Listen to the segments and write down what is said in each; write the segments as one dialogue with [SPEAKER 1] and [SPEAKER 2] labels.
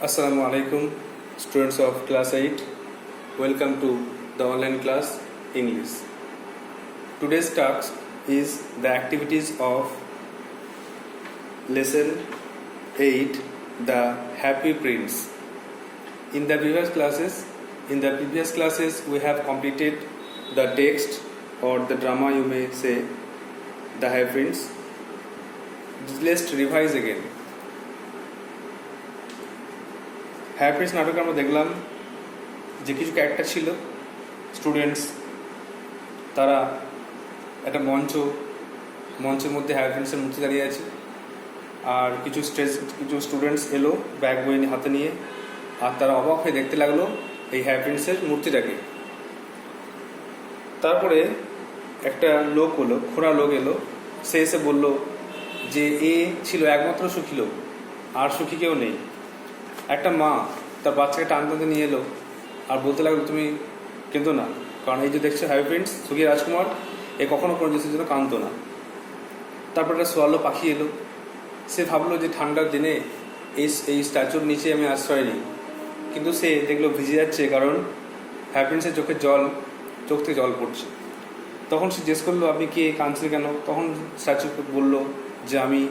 [SPEAKER 1] Assalamu alaikum, students of class 8. Welcome to the online class English. Today's task is the activities of lesson 8, the Happy Prince. In the previous classes we have completed the text or the drama, you may say, the Happy Prince. Let's revise again. Happy Prince নাটকে আমরা দেখলাম যে কিছু character ছিল students, তারা একটা মঞ্চের মধ্যে হ্যাপি প্রিন্সের মূর্তি দাঁড়িয়ে আছে, আর কিছু স্টুডেন্টস এলো ব্যাগ বই হাতে নিয়ে, আর তারা অবাক হয়ে দেখতে লাগলো এই হ্যাপি প্রিন্সের মূর্তিটাকে। তারপরে একটা খোঁড়া লোক এলো, সে এসে বলল যে এ ছিল একমাত্র সুখী লোক, আর সুখী কেউ নেই। একটা মা তার বাচ্চাকে টানতে নিয়ে এলো আর বলতে লাগলো, তুমি কেঁদো না, কারণ এই যে দেখছো হ্যাপি প্রিন্স সুখী রাজকুমার, এ কখনো কোনো জিনিসের জন্য কাঁদতো না। তারপর একটা সোয়ালো পাখি এলো, সে ভাবলো যে ঠান্ডার দিনে এই স্ট্যাচুর নিচে আমি আশ্রয় নিই, কিন্তু সে দেখলো ভিজে যাচ্ছে, কারণ হ্যাপি প্রিন্সের চোখ থেকে জল পড়ছে। তখন সে জিজ্ঞেস করলো, আপনি কে, কাঁদছেন কেন? তখন স্ট্যাচু বলল যে আমি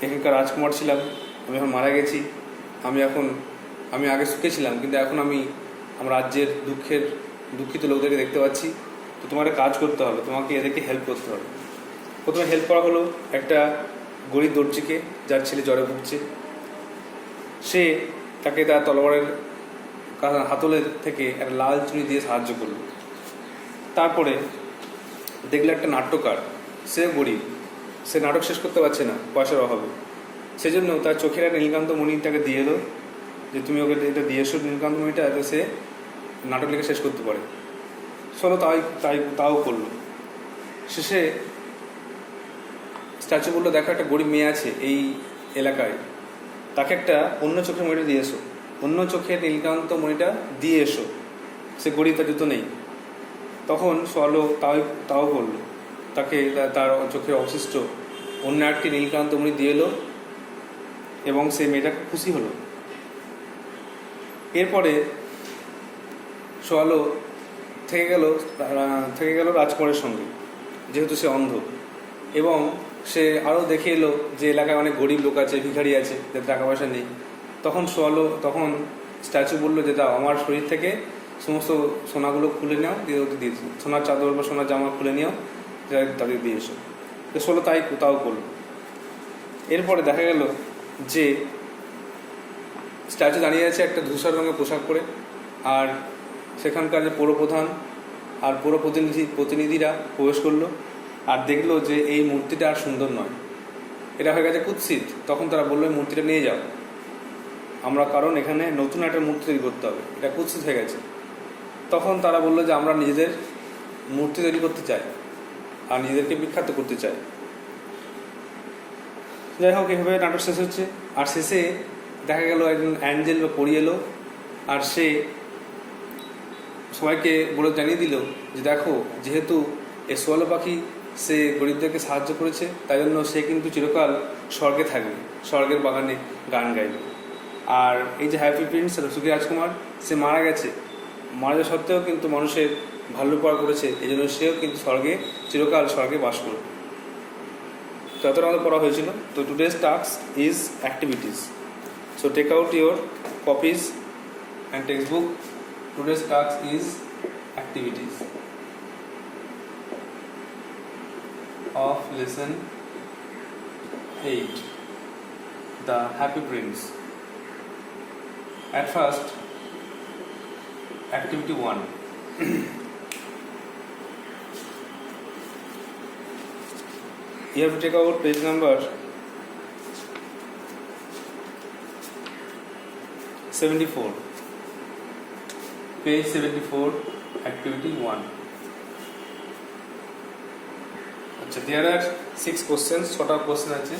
[SPEAKER 1] এখানকার রাজকুমার ছিলাম, আমি এখন মারা গেছি, আমি আগে সুখে ছিলাম, কিন্তু এখন আমি আমার রাজ্যের দুঃখিত লোকদেরকে দেখতে পাচ্ছি, তো তোমার একটা কাজ করতে হবে, তোমাকে এদেরকে হেল্প করতে হবে। প্রথমে হেল্প করা হলো একটা গরিব দর্জিকে, যার ছেলে জ্বরে ভুগছে। সে তাকে তার তলোয়ারের হাতলের থেকে একটা লাল চুনি দিয়ে সাহায্য করলো। তারপরে দেখলো একটা নাট্যকার, সে গরিব, সে নাটক শেষ করতে পারছে না পয়সার অভাবে, সেজন্য তার চোখের একটা নীলকান্ত মণিটাকে দিয়ে এলো যে তুমি ওকে এটা দিয়ে এসো নীলকান্ত মণিটা, যাতে সে নাটক লেখা শেষ করতে পারে। চলো তাও করলো। শেষে স্ট্যাচু বললো, দেখো একটা গরিব মেয়ে আছে এই এলাকায়, তাকে একটা অন্য চোখের মণিটা দিয়ে এসো, অন্য চোখের নীলকান্ত মণিটা দিয়ে এসো, সে গরিব, তার জুতো নেই। তখন সোয়ালো তাও করলো, তাকে তার চোখের অবশিষ্ট অন্য একটি নীলকান্ত মণি দিয়ে এলো এবং সে মেয়েটা খুশি হলো। এরপরে সোয়ালো থেকে গেল রাজকুমারের সঙ্গে, যেহেতু সে অন্ধ, এবং সে আরও দেখে এলো যে এলাকায় অনেক গরিব লোক আছে, ভিখারি আছে, যাদের টাকা পয়সা নেই। তখন স্ট্যাচু বললো যে দাও, আমার শরীর থেকে সমস্ত সোনাগুলো খুলে নাও, দিয়ে ওদের দিয়ে সোনার চাদর বা সোনার জামা খুলে নিও, তাদের দিয়ে এসো। তো সোলো তাও করলো। এরপরে দেখা গেল যে স্ট্যাচু দাঁড়িয়ে আছে একটা ধূসর রঙের পোশাক পরে, আর সেখানকার যে পৌরপ্রধান আর প্রতিনিধিরা প্রবেশ করলো, আর দেখলো যে এই মূর্তিটা আর সুন্দর নয়, এটা হয়ে গেছে কুৎসিত। তখন তারা বললো, এই মূর্তিটা নিয়ে যাও, কারণ এখানে নতুন একটা মূর্তি তৈরি করতে হবে, এটা কুৎসিত হয়ে গেছে। তখন তারা বললো যে আমরা নিজেদের মূর্তি তৈরি করতে চাই আর নিজেদেরকে বিখ্যাত করতে চাই। যাই হোক, এভাবে নাটক শেষ হচ্ছে, আর শেষে দেখা গেল একজন অ্যাঞ্জেল বা পরি এলো, আর সে সবাইকে জানিয়ে দিল যে দেখো, যেহেতু এই সোয়ালো পাখি সে গরিবদেরকে সাহায্য করেছে, তাই জন্য সে কিন্তু চিরকাল স্বর্গে থাকবে, স্বর্গের বাগানে গান গাইবে। আর এই যে হ্যাপি প্রিন্স সুখী রাজকুমার, সে মারা যাওয়া সত্ত্বেও কিন্তু মানুষের ভালো পাওয়া করেছে, এই জন্য সেও কিন্তু চিরকাল স্বর্গে বাস করবে। তো এতটা আমাদের পড়া হয়েছিল। তো today's task is activities, so take out your copies and textbook. Today's task is activities of lesson 8, the Happy Prince. At first, activity 1. You have to take out page number 74. Page 74, activity 1. আচ্ছা, there are 6 questions, 6টা question আছে।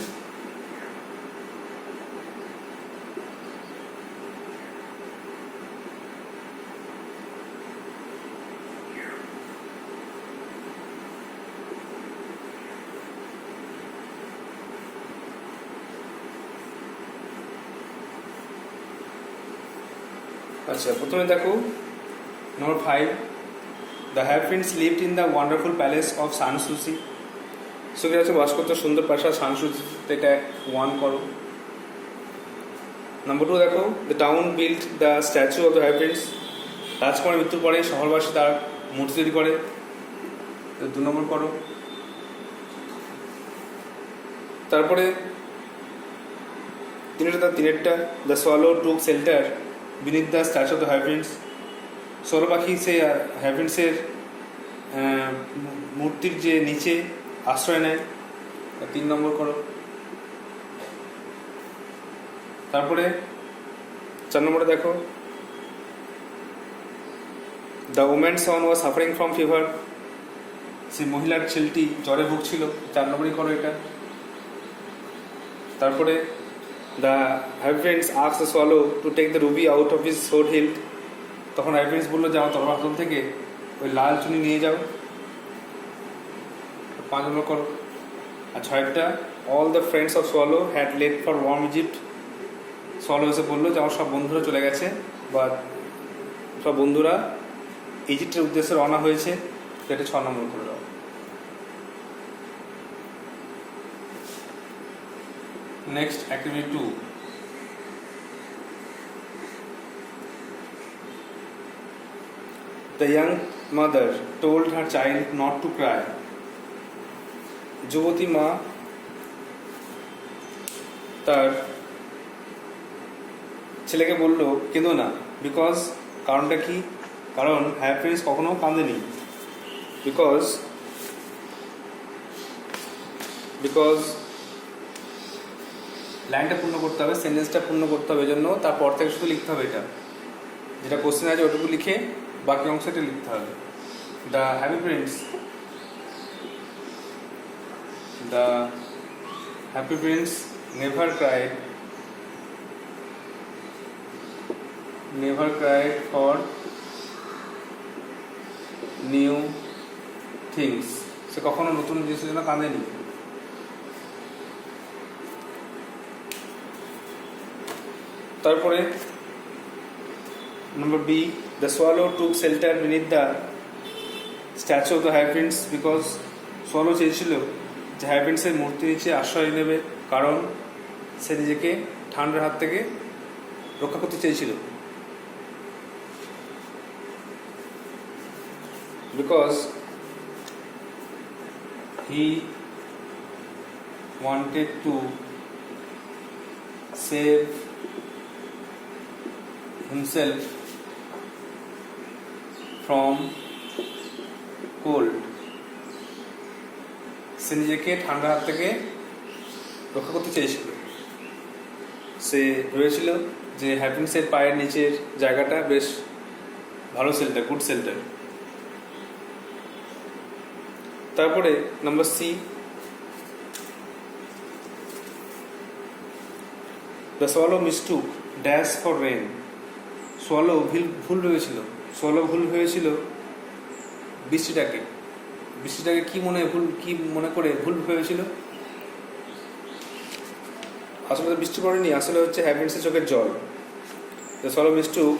[SPEAKER 1] আচ্ছা, প্রথমে দেখো number 5, the happy prince lived in the wonderful palace of Sanssouci. সুখে আছে বাস করতে সুন্দর প্রাসাদ সানসুসিতে, এটা 1 করো। নম্বর 2 দেখো, the town build the statue of the হ্যাপিন্স। রাজকুমারের মৃত্যুর পরে শহরবাসী তার মূর্তি তৈরি করে, 2 নম্বর করো। তারপরে তিনেরটা, the swallow took shelter beneath the statue of the happy prince. Swallow পাখি সে হ্যাপিন্সের মূর্তির যে নিচে আশ্রয় নেয়, 3 নম্বর করো। তারপরে 4 নম্বরে দেখো, the woman Son was suffering from fever. সেই মহিলার ছেলেটি জ্বরে ভুগছিল, 4 নম্বরই করো এটা। তারপরে the Happy Prince asked the swallow to take the ruby out of his sword hilt. তখন হ্যাপিন্স বললো যে আমার তলোয়ার হাতল থেকে ওই লাল চুনি নিয়ে যাও, 5 নম্বর করো। আর 6টা, all the friends of swallow had left for warm Egypt. Swallow এসে বললো যে আমার সব বন্ধুরা চলে গেছে, বা সব বন্ধুরা ইজিপ্টের উদ্দেশ্যে রওনা হয়েছে, যেটা 6 নম্বর করে দাও। Next activity 2, the young mother told her child not to cry. যুবতী মা তার ছেলেকে বলল কেঁদো না, বিকজ, কারণটা কি? কারণ হ্যাপিনেস কখনো কাঁদেনি। বিকজ লাইনটা পূর্ণ করতে হবে, সেন্টেন্সটা পূর্ণ করতে হবে, জন্য তারপর থেকে শুধু লিখতে হবে এটা, যেটা কোশ্চেন আছে ওটুকু লিখে বাকি অংশটা লিখতে হবে। The happy prince never cried for new things. সে কখনো নতুন জিনিসের জন্য কাঁদেনি। তারপরে number B, the swallow took shelter beneath the statue of the happy prince. Because swallow চেয়েছিল যে হ্যাপিন্সের মূর্তি নিচে আশ্রয় নেবে, কারণ সে নিজেকে ঠান্ডার হাত থেকে রক্ষা করতে চেয়েছিল। Because he wanted to save himself from cold. সে নিজেকে ঠান্ডার হাত থেকে রক্ষা করতে চেয়েছিল। সে ভেবেছিল যে হ্যাপিন্সের পায়ের নিচের জায়গাটা বেশ ভালো শেল্টার, গুড শেল্টার। তারপরে number C, the swallow mistook dash for rain. Swallow ভুল ভেবেছিল বৃষ্টিটাকে কি মনে করে ভুল ভেবেছিল? আসলে তো বৃষ্টি পড়েনি, আসলে হচ্ছে হ্যাপিনেসের চোখের জল। The swallow mistook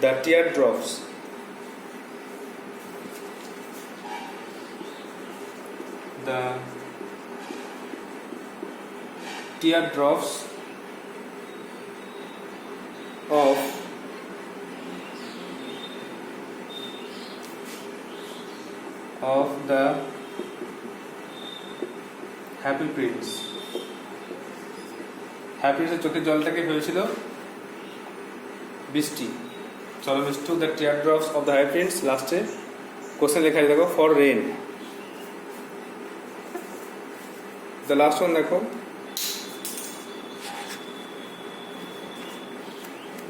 [SPEAKER 1] the tear drops. The teardrops of the happy prince. হ্যাপিনেসের চোখের জলটাকে ভেবেছিল বৃষ্টি। চলো mistook the tear drops of the happy prince. লাস্টে কোশ্চেন লেখা দেখো, for rain. The last one দেখো,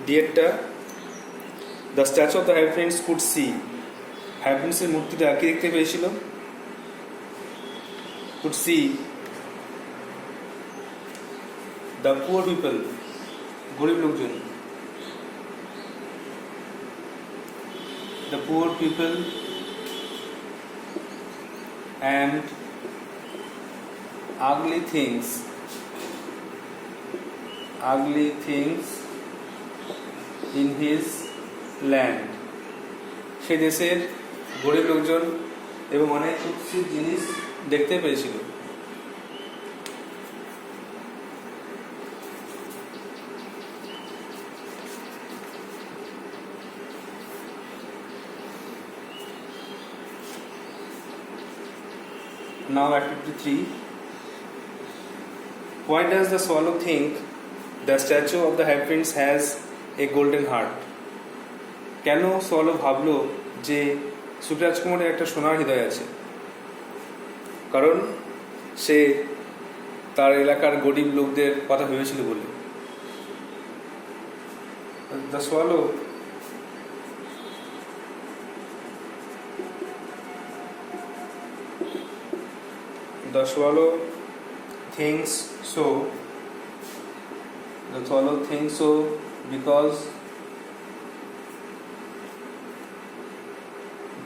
[SPEAKER 1] ডিয়েটটা, the statue of the happy prince could see. Happy প্রিন্সের মূর্তিটা কি দেখতে পেয়েছিল? Could see the poor people, গরিব লোকজন। The poor people and ugly things in his land. সেই দেশের গরিব লোকজন এবং অনেক কুৎসিত জিনিস দেখতে পেয়েছিল। Now activity 3. Why does the swallow think the statue of the high prince has a golden heart? কেন সোয়ালো ভাবলো যে সুখরাজকুমারের একটা সোনার হৃদয় আছে? কারণ সে তার এলাকার গরিব লোকদের কথা ভেবেছিল বলে। The swallow thinks so. The swallow thinks so because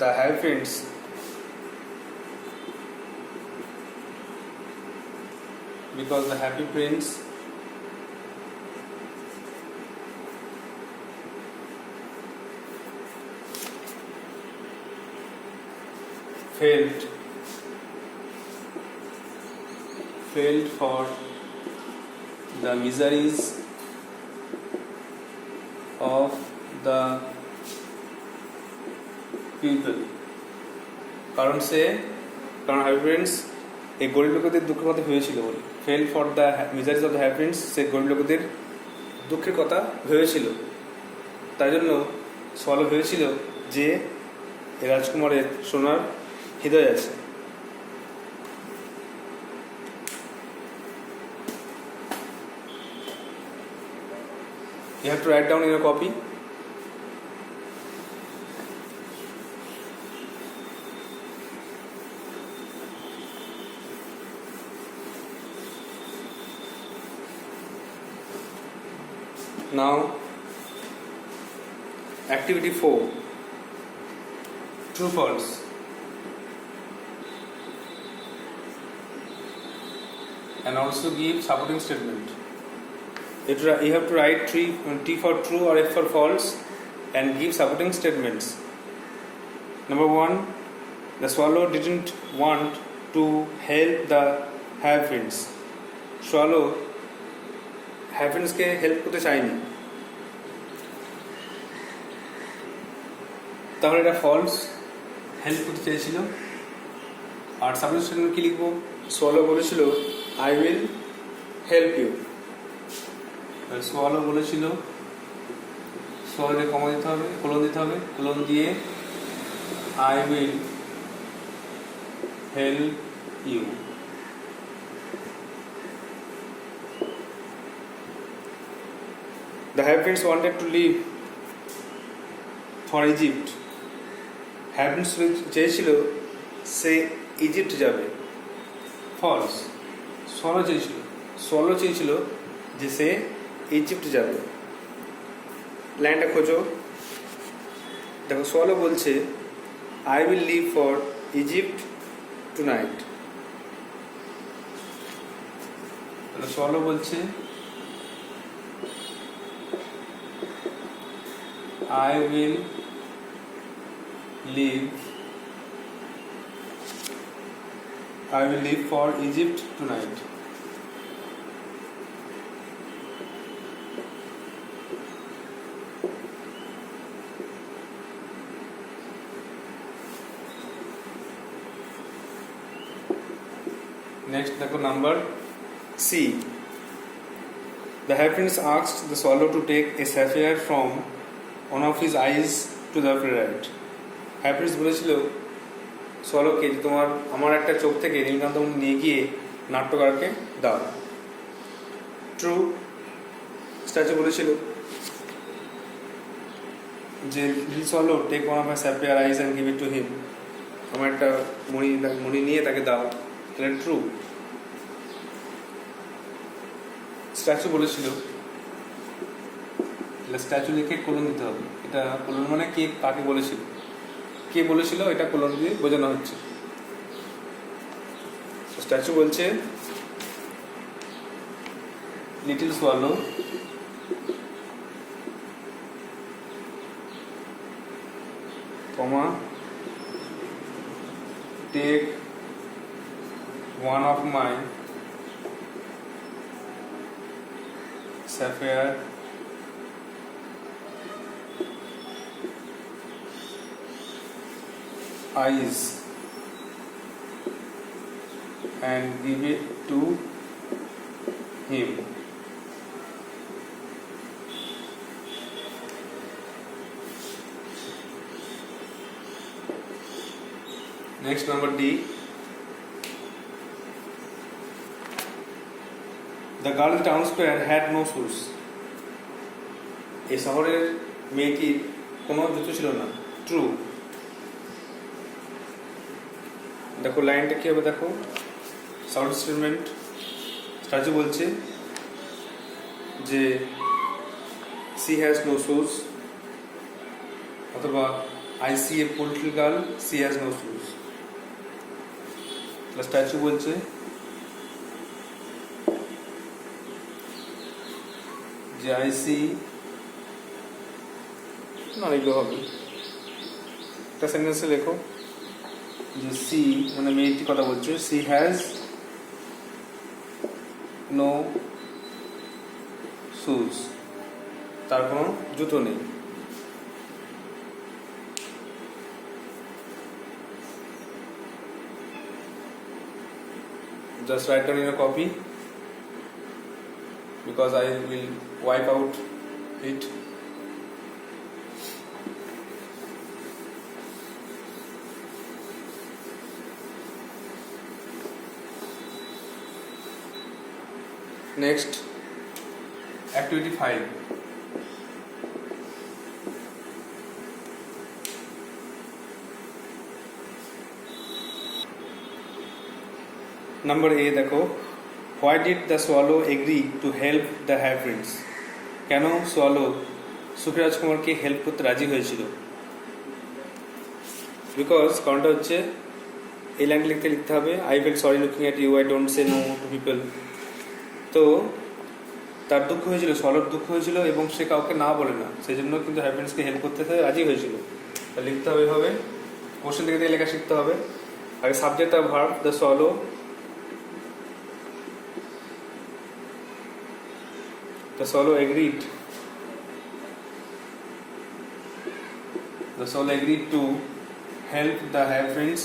[SPEAKER 1] the high prince the happy prince felt for the miseries of the people. কারণ হ্যাপি প্রিন্স এই গরিব লোকেদের দুঃখের কথা ভেবেছিল বলে। Felt for the miseries of the happy prince, সে গরিব লোকেদের দুঃখের কথা ভেবেছিল। তাই জন্য সোয়ালো ভেবেছিল যে এই রাজকুমারের সোনার হৃদয় আছে। You have to write down in your copy. Now, activity 4. True false. And also give supporting statement. You have to write T for true or F for false and give supporting statements. Number 1, the swallow didn't want to help the high prince. Swallow high prince के help করতে চায়নি, তাহলে এটা false, help করতে চেয়েছিল। আর supporting statement কি লিখবো? swallow বলেছিল I will help you. Swallow বলেছিল, সোয়ালোকে কমা দিতে হবে, কোলন দিতে হবে, কোলন দিয়ে I will help you. The high prince wanted to leave for Egypt. high prince চেয়েছিল সে ইজিপ্ট যাবে। ফলস। সোয়ালো চেয়েছিল যে সে ইজিপ্ট যাবে। লাইনটা খোঁজো। দেখো সোয়ালো বলছে I will leave for Egypt tonight. Swallow বলছে I will leave for Egypt tonight. Next, देखो number C. The high prince asked the swallow to take a sapphire from one of his eyes to the playwright. high prince বলেছিল সোয়ালোকে যে তোমার আমার একটা চোখ থেকে নীলকান্ত নিয়ে গিয়ে নাট্যকারকে দাও। ট্রু। স্ট্যাচু বলেছিল যে swallow take one of my sapphire eyes and give it to him, আমার একটা মণি নিয়ে তাকে দাও। তাহলে ট্রু। স্ট্যাচু বলেছিল, স্ট্যাচু লিখে কোলন দিতে হবে। এটা কোলন মানে কে কাকে বলেছিল, কে বলেছিল এটা কোলন দিয়ে বোঝানো হচ্ছে। স্ট্যাচু বলছে little swallow comma, take one of my sapphire eyes and give it to him. Next, number D. The girl in the town square had no shoes. এই শহরের মেয়েটির কোনো জুতো ছিল না। ট্রু। দেখো লাইনটা কি হবে, দেখো সাউন্ড স্টেটমেন্ট। স্ট্যাচু বলছে যে সি হ্যাজ নো শুজ, অথবা I see a poultry girl, she has no shoes. Statue বলছে যে আই সি না, লিখলে হবে, একটা সেন্টেন্সে লেখো যে সি মানে মেয়েটি কথা বলছে, সি হ্যাজ নো শুজ, তার কোনো জুতো নেই। Just write down in a copy because I will wipe out it. Next, activity 5. Number A देखो, why did the swallow agree to help the harebrins? কেন swallow সুখী রাজকুমারকে হেল্প করতে রাজি হয়েছিল? বিকজ কারণটা হচ্ছে এই লাইন লিখতে হবে I feel sorry looking at you, I don't say no to people. তো তার দুঃখ হয়েছিল, swallow দুঃখ হয়েছিল এবং সে কাউকে না বলে না, সেই জন্য কিন্তু হ্যারেব্রিন্সকে হেল্প করতে রাজি হয়েছিল। তা লিখতে হবে এভাবে, কোশ্চেন থেকে লেখা শিখতে হবে। আগে সাবজেক্ট আর verb, the swallow, the swallow agreed. The swallow agreed to help the harebrins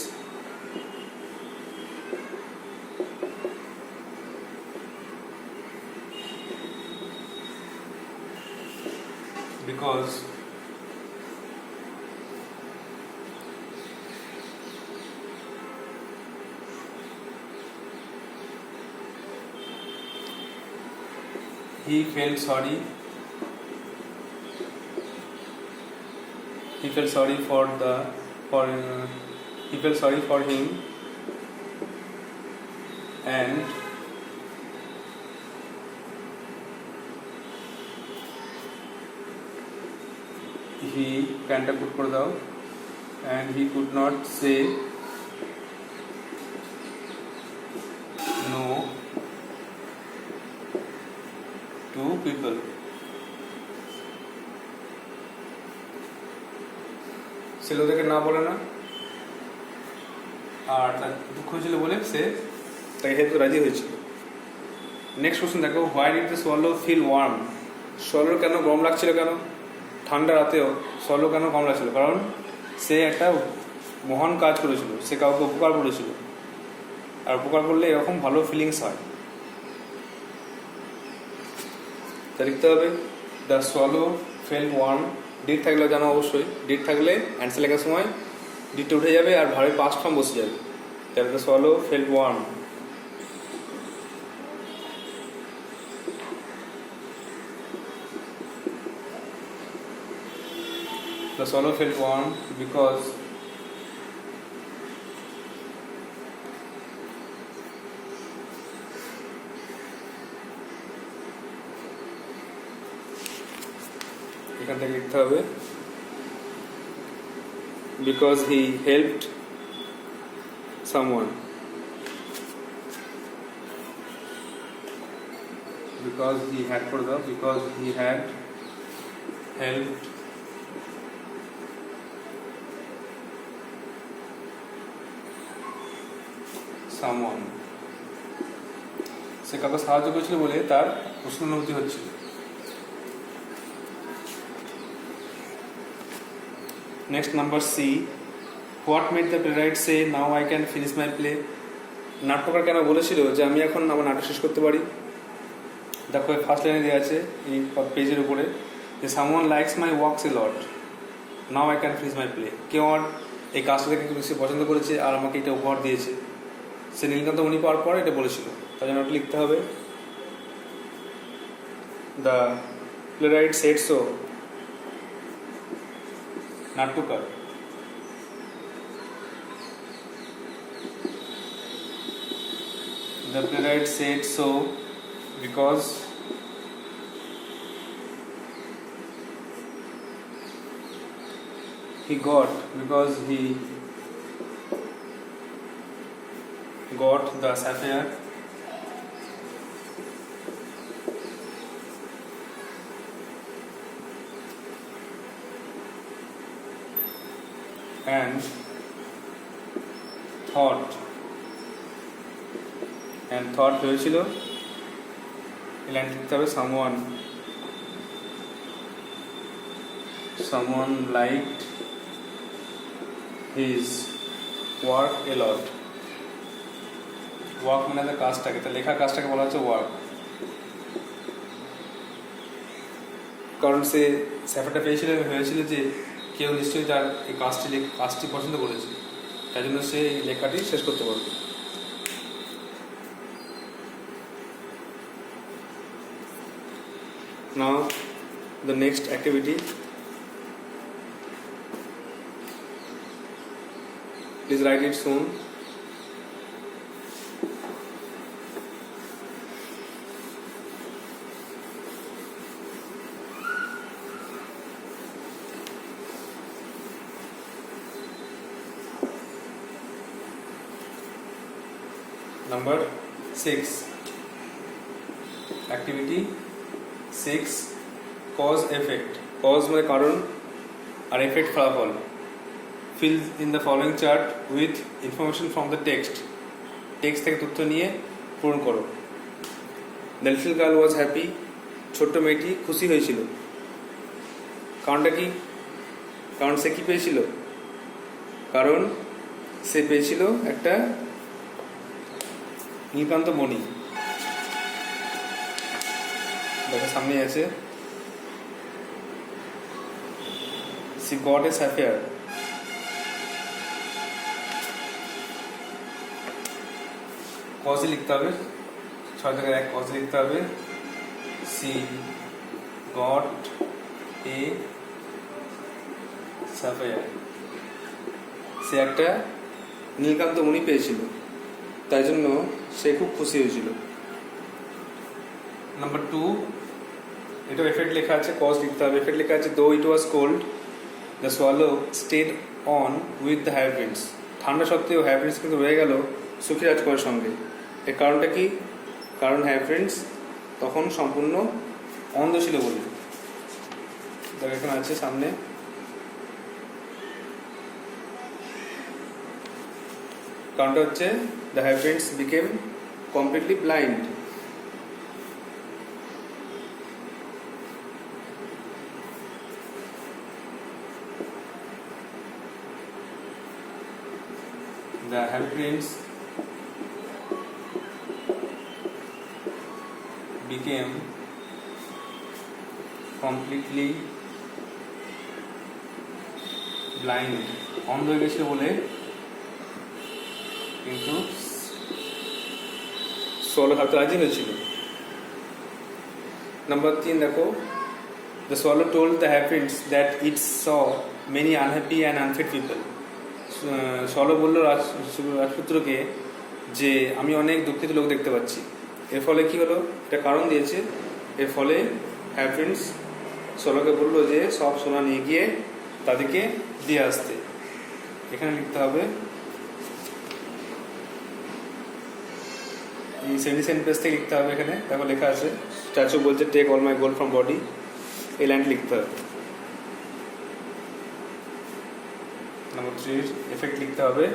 [SPEAKER 1] because he felt sorry. He felt sorry he felt sorry for him, and he প্যান্টটা পুট করে দাও, and he could not say no to people. সে লোকদেরকে না বলে না, আর তার দুঃখ হয়েছিল বলে সে তাকে হেল্প রাজি হয়েছিল। নেক্সট কোশ্চেন দেখো, why did the swallow feel warm? সোয়ালোর কেন গরম লাগছিল? কেন ঠান্ডা রাতেও সোয়ালো কেন গরম লাগছিল? কারণ সে একটা মহান কাজ করেছিল, সে কাউকে উপকার করেছিল, আর উপকার করলে এরকম ভালো ফিলিংস হয়। তা লিখতে হবে the swallow felt warm. Did থাকলে জানো অবশ্যই, ডিড থাকলে অ্যান্সার লেখার সময় ডিডটা উঠে যাবে আর ভাবে পাস্ট ফর্ম বসে যাবে। তাহলে the swallow felt warm. The swallow felt warm because এখান থেকে লিখতে হবে because he helped someone, because he had helped someone, সে কাউকে সাহায্য করেছিল বলে তার উষ্ণ অনুভূতি হচ্ছিল। Next number C, what made the playwright say now I can finish my play. নাট্যকার কেন বলেছিল যে আমি এখন আমার নাটক শেষ করতে পারি? দেখো ফার্স্ট লাইনে দেওয়া আছে এই পেজের উপরে যে someone likes my works A lot, now I can finish my play. কেউ আমার এই কাজটা দেখে বেশি পছন্দ করেছে আর আমাকে এটা উপহার দিয়েছে। সে নীলকান্ত মণি পাওয়ার পর এটা বলেছিল, তাই জন্য ওটা লিখতে হবে। দ্য প্লেরাইট সেড সো, নাট্যকার। The playwright said so because he got the sapphire and thought হয়েছিল। এই লাইন লিখতে হবে someone liked his work a lot. Work মানে কাজটাকে, তা লেখা কাজটাকে বলা হচ্ছে ওয়ার্ক। কারণ সে স্যাফারটা হয়েছিল যে কেউ নিশ্চয়ই তার এই কাজটি পছন্দ করেছে, তাই জন্য সে এই লেখাটি শেষ করতে পারবে। Now the next activity, please write it soon. Number 6, activity 6, cause effect. Cause মানে কারণ আর effect ফলাফল। Fill in the following chart with information from the text. Text থেকে তথ্য নিয়ে পূরণ করো। The little girl was happy. ছোট্ট মেয়েটি খুশি হয়েছিল। কারণটা কি? কারণ সে কি পেয়েছিল? কারণ সে পেয়েছিল একটা নীলকান্ত মণি। দেখো সামনে আছে, she got a sapphire. কজে লিখতে হবে, 6 থেকে 1 কজে লিখতে হবে। she got a sapphire. সে একটা নীলকান্ত মণি পেয়েছিল, তাই জন্য সে খুব খুশি হয়েছিল। নাম্বার 2, এটা এফেক্ট লেখা আছে, কজ লিখতে হবে। এফেক্ট লেখা আছে, though it was cold the swallow stayed on with the happy prince. ঠান্ডা সত্ত্বেও হ্যাভরিন্স কিন্তু রয়ে গেল সুখী রাজকুমারের সঙ্গে। এর কারণটা কি? কারণ হ্যাভরিন্স তখন সম্পূর্ণ অন্ধ ছিল বলে। দেখ এখানে আছে সামনে। কারণটা হচ্ছে the happy prince became completely blind. The happenings became completely blind. অন্ধ হয়ে গেছিল বলে কিন্তু সোলো থাকতে রাজি হয়েছিল। নাম্বার 3 দেখো, the swallow told the happenings that it saw many unhappy and unfit people. Solo বলল রাজপুত্রকে যে আমি অনেক দুঃখিত লোক দেখতে পাচ্ছি। এর ফলে কি হলো? এটা কারণ দিয়েছে। এর ফলে হ্যাভরিন্স সোলোকে বললো যে সব সোনা নিয়ে গিয়ে তাদেরকে দিয়ে আসতে। এখানে লিখতে হবে, এই 77 পেজ থেকে লিখতে হবে। এখানে দেখো লেখা আছে, স্ট্যাচু বলছে take all my gold from body. এই লাইন লিখতে হবে। নাম্বার 3 এফেক্ট লিখতে হবে।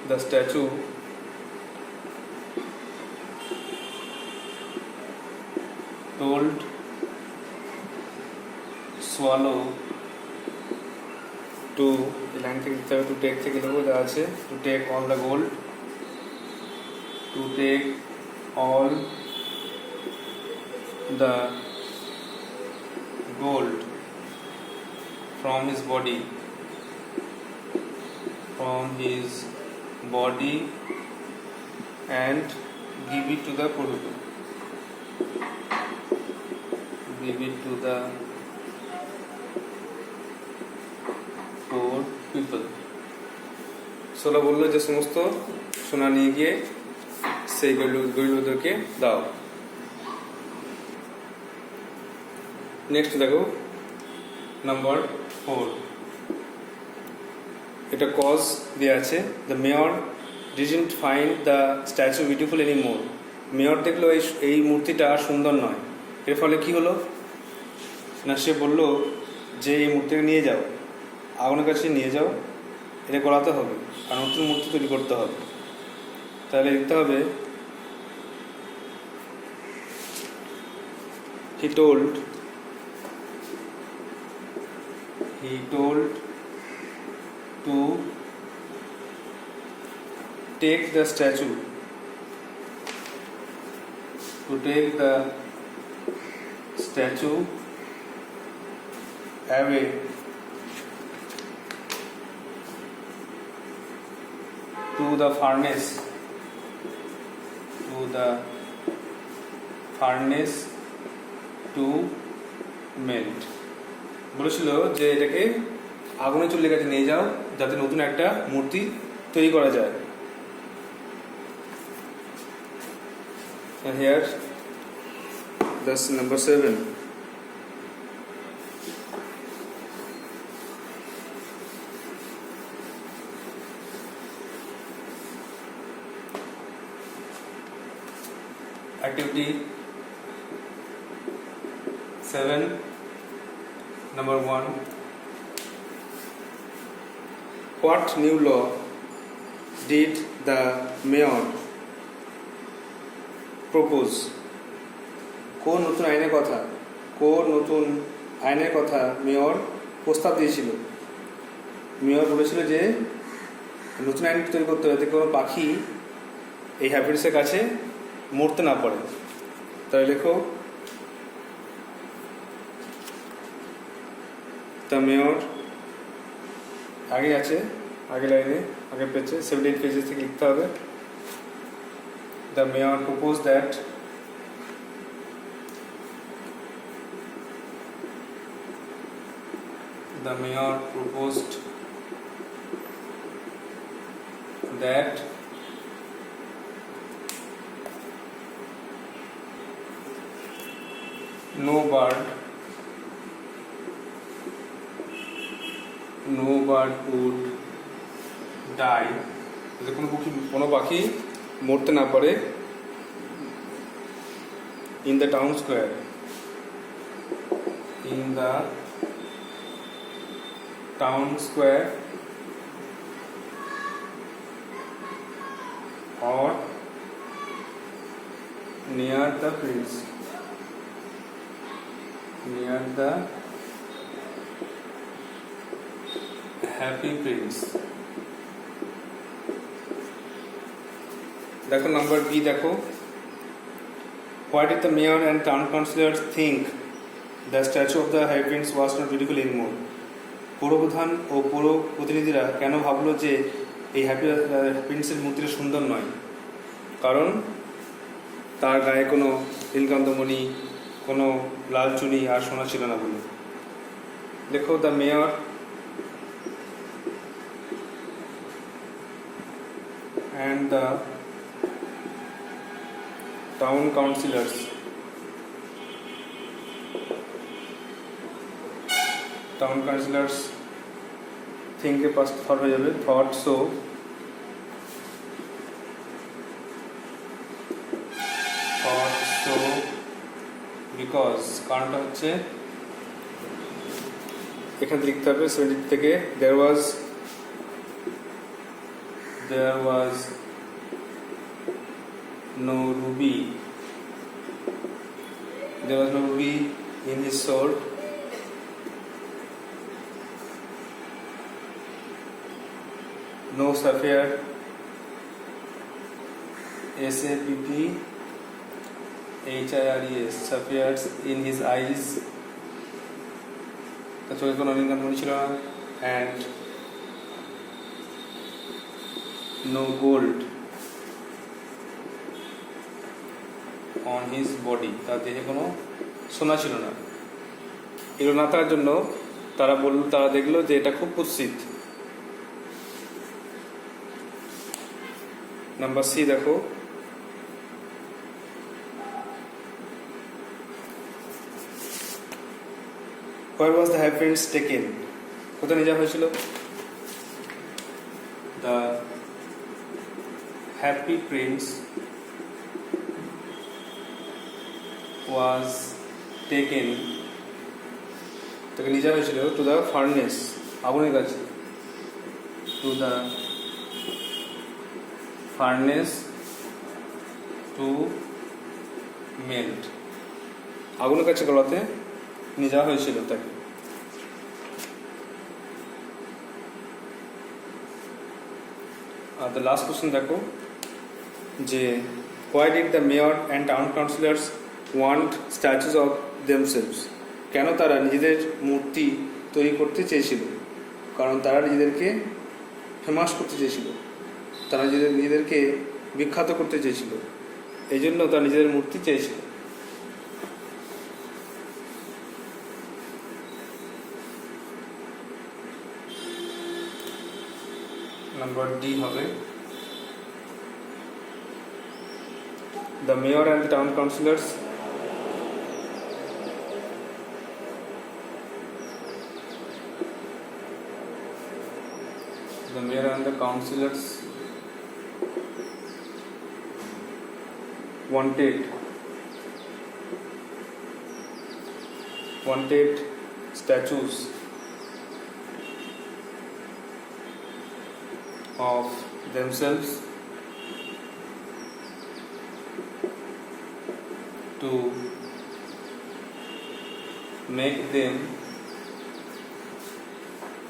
[SPEAKER 1] the statue told swallow to line থেকে দিতে হবে, to take থেকে দেবো যা আছে, to take all the gold, to take all the gold from his body and give it to the poor people. Give it to the poor people. সোলা বললো যে সমস্ত সোনা নিয়ে গিয়ে সেই গরিবদেরকে দাও। নেক্সট দেখো নাম্বার 4, এটা কজ দেওয়া আছে, the mayor didn't find the statue beautiful any more. Mayor দেখলো এই মূর্তিটা আর সুন্দর নয়। এর ফলে কি হলো না, সে বলল যে এই মূর্তিকে নিয়ে যাও, আগুনের কাছে নিয়ে যাও, এটা গলাতে হবে আর নতুন মূর্তি তৈরি করতে হবে। তাহলে লিখতে হবে he told to take the statue away to the furnace to melt. বলেছিল যে এটাকে আগুনের চুলার কাছে নিয়ে যাও যাতে নতুন একটা মূর্তি তৈরি করা যায়। And here that's number 7. Activity 7, number 1. What new law did the mayor propose? কোন নতুন আইনের কথা মেয়র প্রস্তাব দিয়েছিল? মেয়র বলেছিল যে নতুন আইন তৈরি করতে হবে যাতে কোনো পাখি এই হ্যাপিনেসের কাছে মরতে না পারে। তাই লেখো দ্য মেয়র, আগে আছে, আগের লাইনে, আগের পেজে 17 পেজেস থেকে লিখতে হবে। The mayor propose that the mayor proposed that no bird would die, যে কোনো পাখি মরতে না পারে in the town square or near the happy prince. দেখো নাম্বার বি, দেখো why did the mayor and town councillors think the statue of the happy prince was not beautiful anymore? পৌরপ্রধান ও পৌর প্রতিনিধিরা কেন ভাবলো যে এই হ্যাপি প্রিন্সের মূর্তিটা সুন্দর নয়? কারণ তার গায়ে কোনো নীলকান্তমণি, কোনো লাল চুনি আর সোনা ছিল না বলে। দেখো the mayor and the town councillors think a past thought হয়ে যাবে, thought so because কারণটা হচ্ছে এখানে লিখতে হবে 70 থেকে there there was no ruby. There was no ruby in his sword. No sapphire, sapphires, sapphires in his eyes. তার চোখে কোনো অলিঙ্গন ছিল না। And no gold on his body, তার দেহে কোনো সোনা ছিল না। এগুলো না থাকার জন্য তারা দেখলো যে এটা খুব কুৎসিত। নাম্বার সি দেখো, where was the happy prince taken? কোথায় নিয়ে যাওয়া হয়েছিল? The happy prince was taken, তাকে নিয়ে যাওয়া হয়েছিল to the furnace, আগুনের কাছে, to the furnace to melt, আগুনের কাছে গলাতে নিয়ে যাওয়া হয়েছিল তাকে। আর দ্য লাস্ট কোশ্চেন দেখো যে why did the mayor and town councillors want statues of themselves? কেন তারা নিজেদের মূর্তি তৈরি করতে চেয়েছিল? কারণ তারা নিজেদেরকে ফেমাস করতে চেয়েছিল, তারা নিজেদেরকে বিখ্যাত করতে চেয়েছিল, এই জন্য তারা নিজেদের মূর্তি চেয়েছিল। নাম্বার ডি হবে, the mayor and the town councillors wanted statues of themselves to make them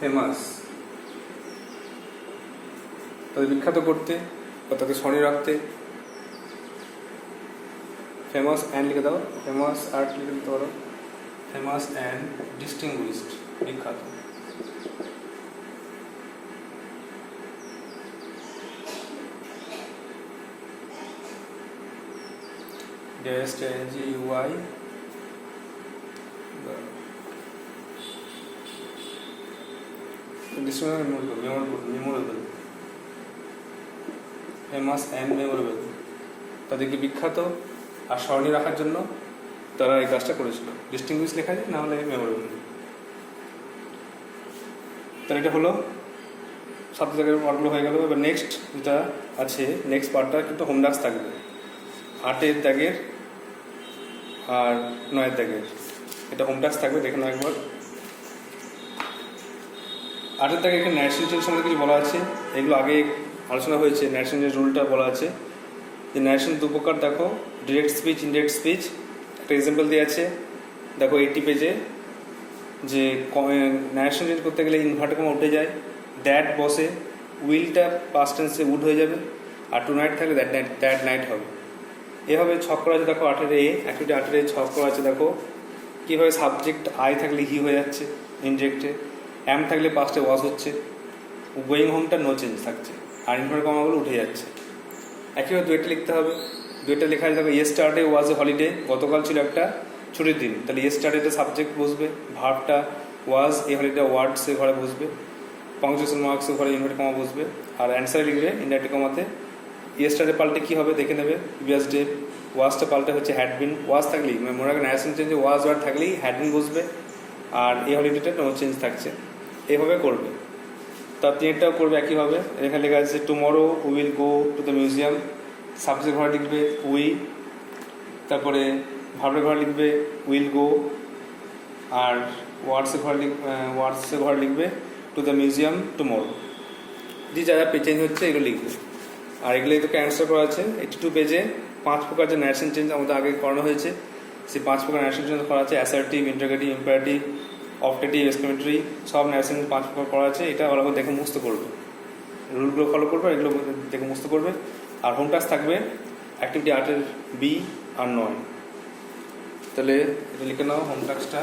[SPEAKER 1] famous, তাদের বিখ্যাত করতে বা তাদের স্মরণে রাখতে। ফেমাস অ্যান্ড লিখে দাও, ফেমাস আর্ট লিখে দিতে পারো, ফেমাস অ্যান্ড ডিস্টিংগুইশড, বিখ্যাত। DSTNGUI memorable, famous and memorable, তাদেরকে বিখ্যাত আর স্মরণীয় রাখার জন্য তারা এই কাজটা করেছিল। ডিস্টিংগুইশ লেখা যায়, না হলে মেমোরেবল। তাহলে এটা হলো 7 জায়গার পার্টগুলো হয়ে গেল। এবার নেক্সট যেটা আছে, নেক্সট পার্টটা কিন্তু হোমডাক্স থাকবে, 8 দাগের আর 9 দাগের, এটা হোমডাক্স থাকবে, দেখে নাও একবার। 8 দাগে এখানে ন্যারেশন চেঞ্জ সম্বন্ধে কিছু বলা আছে, এগুলো আগে আলোচনা হয়েছে। ন্যারেশন যে রুলটা বলা আছে যে ন্যারেশন 2 প্রকার দেখো, ডিরেক্ট স্পিচ, ইনডিরেক্ট স্পিচ। একটা এক্সাম্পল দিয়ে আছে দেখো 80 পেজে, যে ন্যারেশন চেঞ্জ করতে গেলে ইনভার্টার কমা উঠে যায়, দ্যাট বসে, উইলটা পাস্ট টেন্সে উড হয়ে যাবে, আর টু নাইট থাকলে দ্যাট নাইট হবে। এভাবে ছক করা আছে দেখো 8 অ্যাক্টিভিটি 8 ছক করা আছে দেখো কীভাবে সাবজেক্ট আই থাকলে হি হয়ে যাচ্ছে ইনডিরেক্টে, অ্যাম থাকলে পাস্টে ওয়াজ হচ্ছে, গোয়িং হোমটা নো চেঞ্জ থাকছে, আর ইনভার্টার কমাগুলো উঠে যাচ্ছে। একইভাবে দুইটা লিখতে হবে, দুইটা লেখা আছে দেখো ইয়েস্টারডে ওয়াজ এ হলিডে, গতকাল ছিল একটা ছুটির দিন, তাহলে ইয়েস্টারডেতে সাবজেক্ট বসবে, ভার্বটা ওয়াজ, এ হলিডে ওয়ার্ডসের ঘরে বসবে, পাংচুয়েশন মার্কসের ঘরে ইনভার্টার কমা বসবে, আর অ্যান্সারে লিখবে ইনভার্টার কমাতে। ইয়েস্টারডে পাল্টে কী হবে দেখে নেবে, প্রিভিয়াস ডে, ওয়াজটা পাল্টে হচ্ছে হ্যাড বিন, ওয়াজ থাকলেই মনে রাখবেন ন্যারেশন চেঞ্জে ওয়াজ ওয়ার্ড থাকলেই হ্যাড বিন বসবে, আর এই হলিডেটা নো চেঞ্জ থাকছে। এইভাবে করবে। তার 3টাও করবে একইভাবে। এখানে লেখা আছে tomorrow will go to the museum, subject ঘরে লিখবে উই, তারপরে ভার্বের ঘরে লিখবে উইল গো, আর ওয়ার্ডসের ঘরে লিখবে টু দ্য মিউজিয়াম টুমরো। যে যা যা চেঞ্জ হচ্ছে এগুলো লিখবে। আর এগুলো তোকে অ্যান্সার করা আছে 82 পেজে। 5 প্রকার যে ন্যারেশন চেঞ্জ আমাদের আগে করানো হয়েছে, সেই 5 প্রকার ন্যারেশন চেঞ্জ করা আছে। Assertive, interrogative, imperative, optative, exclamatory, সব ন্যারেশন 5 প্রকার করা আছে। এটা ভালো করে দেখে মুখস্থ করবে, রুলগুলো ফলো করবে, এগুলো দেখে মুখস্থ করবে। আর হোম টাস্ক থাকবে অ্যাক্টিভিটি 8-এর বি আর 9। তাহলে এটা লিখে নাও হোম টাস্কটা।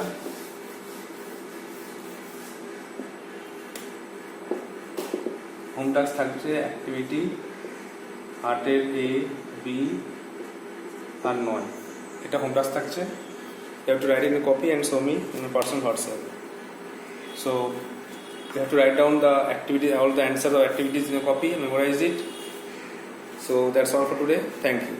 [SPEAKER 1] হোম টাস্ক থাকছে অ্যাক্টিভিটি 8-এর এ, বি আর 9। এটা হোম টাস্ক থাকছে। You have to write in a copy and show me in a personal WhatsApp. So you have to write down the activity, all the answers of activities in a copy, memorize it. So that's all for today. Thank you.